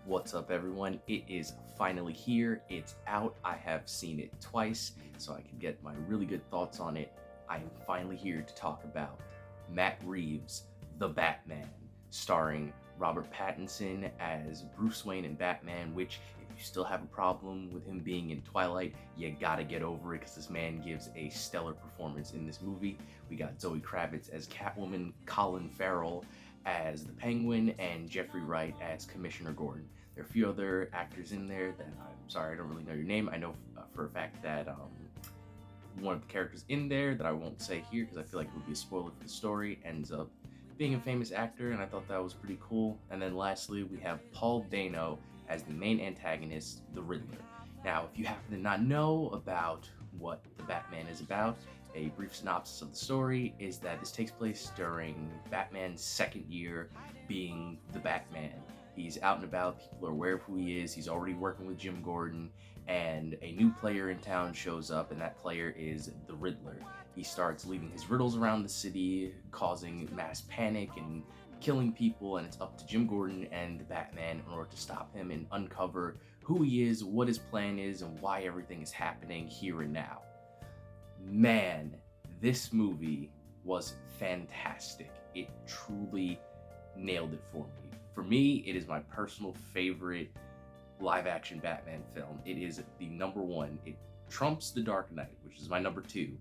What's up, everyone? It is finally here. It's out. I have seen it twice, so I can get my really good thoughts on it. I am finally here to talk about Matt Reeves' The Batman, starring Robert Pattinson as Bruce Wayne and Batman, which, if you still have a problem with him being in Twilight, you gotta get over it because this man gives a stellar performance in this movie. We got Zoe Kravitz as Catwoman, Colin Farrell as the Penguin, and Jeffrey Wright as Commissioner Gordon. There are a few other actors in there that I'm sorry I don't really know your name. I know for a fact that one of the characters in there that I won't say here because I feel like it would be a spoiler for the story ends up being a famous actor, and I thought that was pretty cool. And then lastly, we have Paul Dano as the main antagonist, the Riddler. Now, if you happen to not know about what the Batman is about, a brief synopsis of the story is that this takes place during Batman's second year being the Batman. He's out and about, people are aware of who he is, he's already working with Jim Gordon, and a new player in town shows up, and that player is the Riddler. He starts leaving his riddles around the city, causing mass panic and killing people, and it's up to Jim Gordon and the Batman in order to stop him and uncover who he is, what his plan is, and why everything is happening here and now. Man, this movie was fantastic. It truly nailed it for me. For me, it is my personal favorite live action Batman film. It is the number one. It trumps The Dark Knight, which is my number two.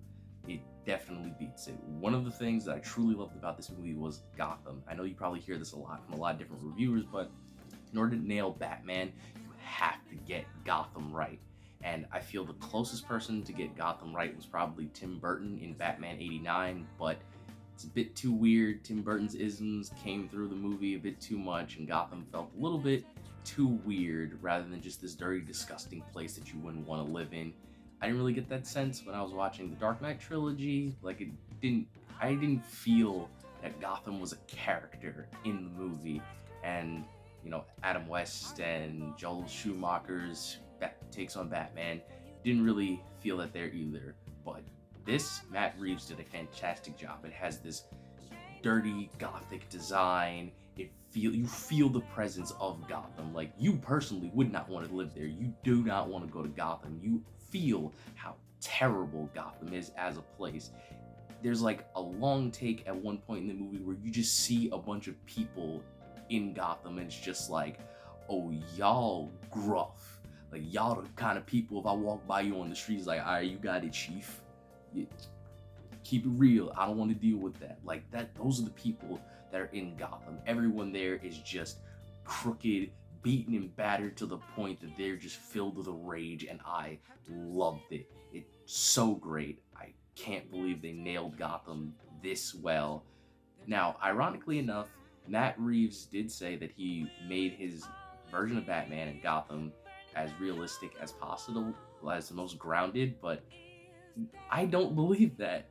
It definitely beats it. One of the things that I truly loved about this movie was Gotham. I know you probably hear this a lot from a lot of different reviewers, but in order to nail Batman, you have to get Gotham right. And I feel the closest person to get Gotham right was probably Tim Burton in Batman '89, but it's a bit too weird. Tim Burton's isms came through the movie a bit too much, and Gotham felt a little bit too weird rather than just this dirty, disgusting place that you wouldn't want to live in. I didn't really get that sense when I was watching the Dark Knight trilogy. I didn't feel that Gotham was a character in the movie. And, Adam West and Joel Schumacher's takes on Batman didn't really feel that there either. But Matt Reeves did a fantastic job. It has this dirty gothic design. You feel the presence of Gotham. Like, you personally would not want to live there. You do not want to go to Gotham. You feel how terrible Gotham is as a place. There's like a long take at one point in the movie where you just see a bunch of people in Gotham, and it's just like, oh, y'all gruff. Like, y'all the kind of people, if I walk by you on the streets, like, all right, you got it, chief. Keep it real. I don't want to deal with that. Like that. Those are the people that are in Gotham. Everyone there is just crooked, beaten and battered to the point that they're just filled with a rage, and I loved it. It's so great. I can't believe they nailed Gotham this well. Now, ironically enough, Matt Reeves did say that he made his version of Batman in Gotham as realistic as possible, as the most grounded, but I don't believe that.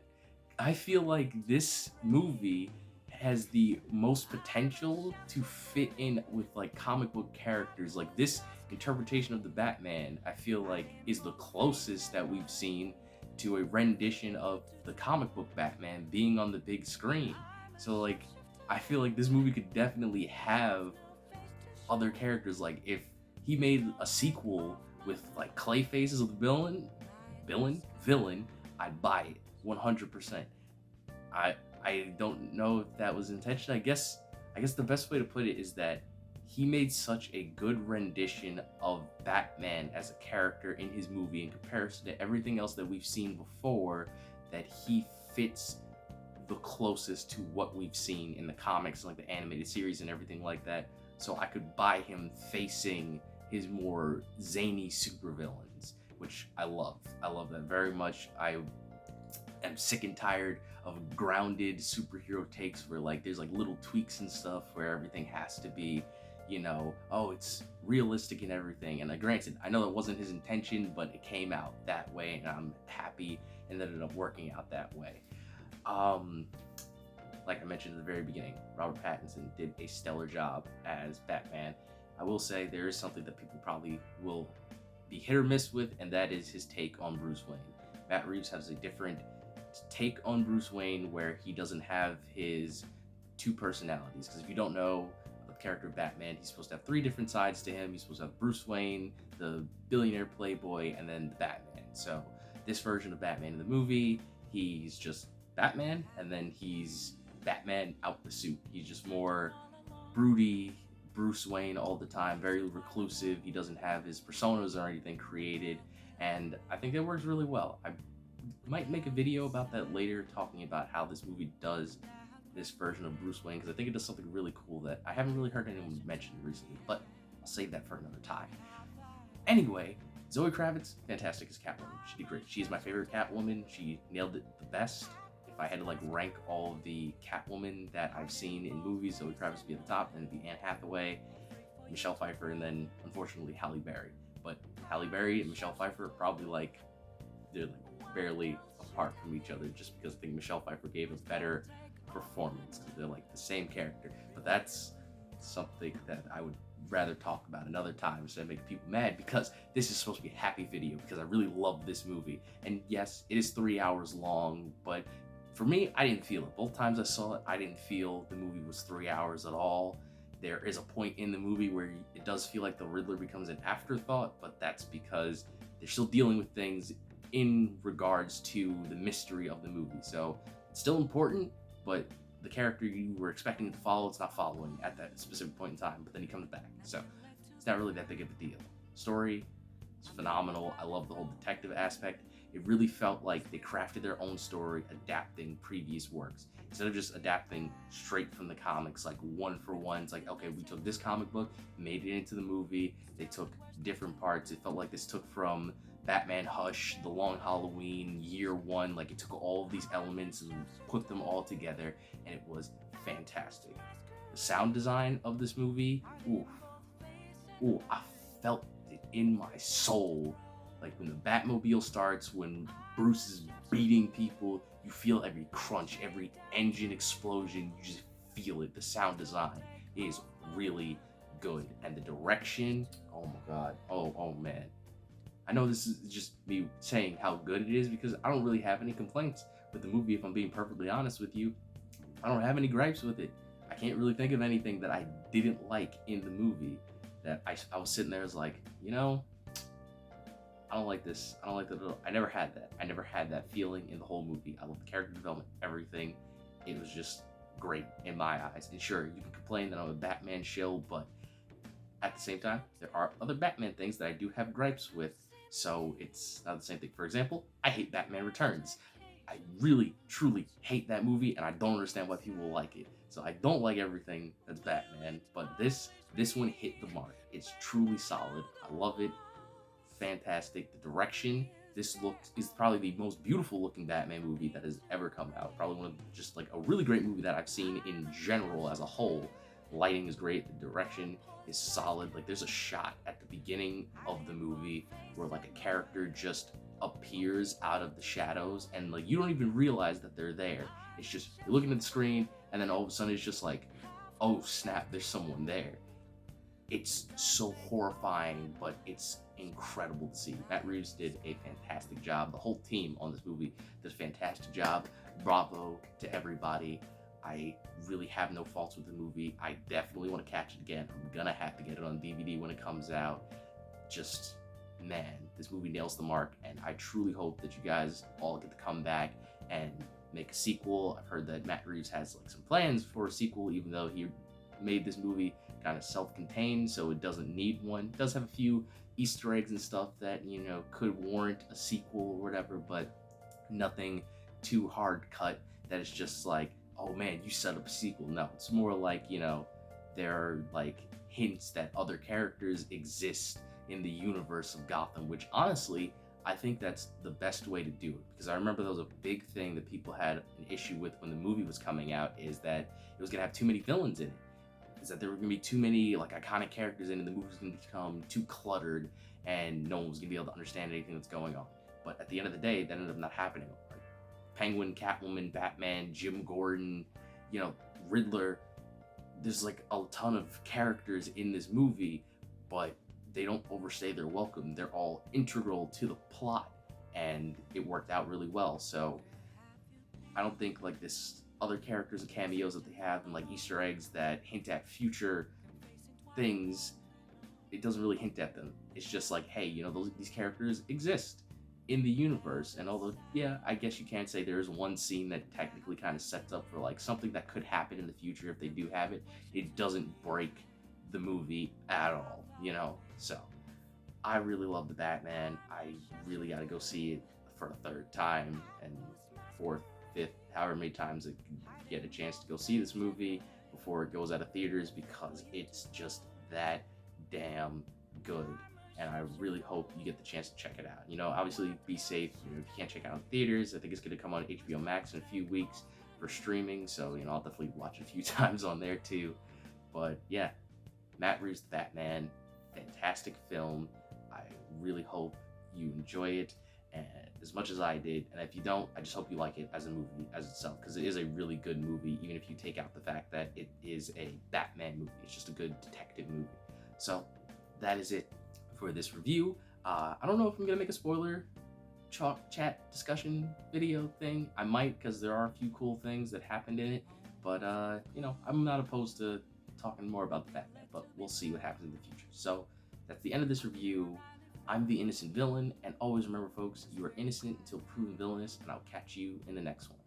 I feel like this movie has the most potential to fit in with like comic book characters. Like, this interpretation of the Batman, I feel like is the closest that we've seen to a rendition of the comic book Batman being on the big screen. So like, I feel like this movie could definitely have other characters. Like, if he made a sequel with like Clayface as the villain, I'd buy it 100%. I don't know if that was intention. I guess the best way to put it is that he made such a good rendition of Batman as a character in his movie in comparison to everything else that we've seen before, that he fits the closest to what we've seen in the comics, like the animated series and everything like that. So I could buy him facing his more zany supervillains, which I love. I love that very much. I am sick and tired of grounded superhero takes where like there's like little tweaks and stuff where everything has to be, oh, it's realistic and everything. And granted, I know that wasn't his intention, but it came out that way, and I'm happy and it ended up working out that way. Like I mentioned at the very beginning, Robert Pattinson did a stellar job as Batman. I will say there is something that people probably will be hit or miss with, and that is his take on Bruce Wayne. Matt Reeves has a different take on Bruce Wayne where he doesn't have his two personalities. Because if you don't know, the character of Batman, he's supposed to have three different sides to him. He's supposed to have Bruce Wayne, the billionaire playboy, and then the Batman. So this version of Batman in the movie, he's just Batman, and then he's Batman out the suit. He's just more broody Bruce Wayne all the time, very reclusive. He doesn't have his personas or anything created, and I think it works really well. I might make a video about that later, talking about how this movie does this version of Bruce Wayne, because I think it does something really cool that I haven't really heard anyone mention recently, but I'll save that for another time. Anyway, Zoe Kravitz, fantastic as Catwoman. She did great. She is my favorite Catwoman. She nailed it the best. If I had to rank all of the Catwoman that I've seen in movies, Zoe Kravitz would be at the top, then it'd be Anne Hathaway, Michelle Pfeiffer, and then unfortunately Halle Berry. But Halle Berry and Michelle Pfeiffer are probably they're barely apart from each other, just because I think Michelle Pfeiffer gave a better performance, because they're the same character. But that's something that I would rather talk about another time instead of making people mad, because this is supposed to be a happy video, because I really love this movie. And yes, it is 3 hours long, but for me, I didn't feel it. Both times I saw it, I didn't feel the movie was 3 hours at all. There is a point in the movie where it does feel like the Riddler becomes an afterthought, but that's because they're still dealing with things in regards to the mystery of the movie. So it's still important, but the character you were expecting to follow, it's not following at that specific point in time, but then he comes back. So it's not really that big of a deal. Story is phenomenal. I love the whole detective aspect. It really felt like they crafted their own story, adapting previous works. Instead of just adapting straight from the comics, one for one. It's okay, we took this comic book, made it into the movie. They took different parts. It felt like this took from Batman Hush, The Long Halloween, Year One. It took all of these elements and put them all together, and it was fantastic. The sound design of this movie, I felt it in my soul. When the Batmobile starts, when Bruce is beating people, you feel every crunch, every engine explosion, you just feel it. The sound design is really good. And the direction, oh my god, oh man. I know this is just me saying how good it is, because I don't really have any complaints with the movie, if I'm being perfectly honest with you. I don't have any gripes with it. I can't really think of anything that I didn't like in the movie, that I was sitting there as I don't like this. I don't like that at all. I never had that. I never had that feeling in the whole movie. I love the character development, everything. It was just great in my eyes. And sure, you can complain that I'm a Batman shill, but at the same time, there are other Batman things that I do have gripes with, so it's not the same thing. For example, I hate Batman Returns. I really, truly hate that movie, and I don't understand why people like it. So I don't like everything that's Batman, but this one hit the mark. It's truly solid. I love it. Fantastic. The direction, this is probably the most beautiful looking Batman movie that has ever come out. Probably one of just a really great movie that I've seen in general as a whole. The lighting is great. The direction is solid. There's a shot at the beginning of the movie where a character just appears out of the shadows, and you don't even realize that they're there. It's just you're looking at the screen, and then all of a sudden it's just oh snap, there's someone there. It's so horrifying, but it's incredible to see. Matt Reeves did a fantastic job. The whole team on this movie did a fantastic job. Bravo to everybody. I really have no faults with the movie. I definitely want to catch it again. I'm gonna have to get it on DVD when it comes out. Just, man, this movie nails the mark, and I truly hope that you guys all get to come back and make a sequel. I've heard that Matt Reeves has some plans for a sequel, even though he made this movie kind of self-contained, so it doesn't need one. It does have a few Easter eggs and stuff that could warrant a sequel or whatever, but nothing too hard cut that it's just oh man, you set up a sequel. No, it's more there are hints that other characters exist in the universe of Gotham, which honestly I think that's the best way to do it, because I remember there was a big thing that people had an issue with when the movie was coming out, is that it was gonna have too many villains in it. Is that there were gonna be too many iconic characters in it, and the movie was gonna become too cluttered, and no one was gonna be able to understand anything that's going on. But at the end of the day, that ended up not happening. Penguin, Catwoman, Batman, Jim Gordon, Riddler. There's a ton of characters in this movie, but they don't overstay their welcome. They're all integral to the plot, and it worked out really well. So I don't think this other characters and cameos that they have, and Easter eggs that hint at future things, it doesn't really hint at them. It's just like, hey, these characters exist in the universe. And although, yeah, I guess you can say there is one scene that technically kind of sets up for like something that could happen in the future if they do have it, it doesn't break the movie at all, So I really love the Batman. I really got to go see it for a third time and fourth, fifth, however many times I can get a chance to go see this movie before it goes out of theaters, because it's just that damn good. And I really hope you get the chance to check it out. Obviously be safe. If you can't check it out in theaters, I think it's going to come on HBO Max in a few weeks for streaming. So, I'll definitely watch it a few times on there too. But yeah, Matt Reeves' The Batman, fantastic film. I really hope you enjoy it and as much as I did. And if you don't, I just hope you like it as a movie as itself, because it is a really good movie, even if you take out the fact that it is a Batman movie. It's just a good detective movie. So that is it for this review. I don't know if I'm gonna make a spoiler chat discussion video thing. I might, because there are a few cool things that happened in it, but I'm not opposed to talking more about the Batman, but we'll see what happens in the future. So that's the end of this review. I'm the innocent villain, and always remember, folks, you are innocent until proven villainous, and I'll catch you in the next one.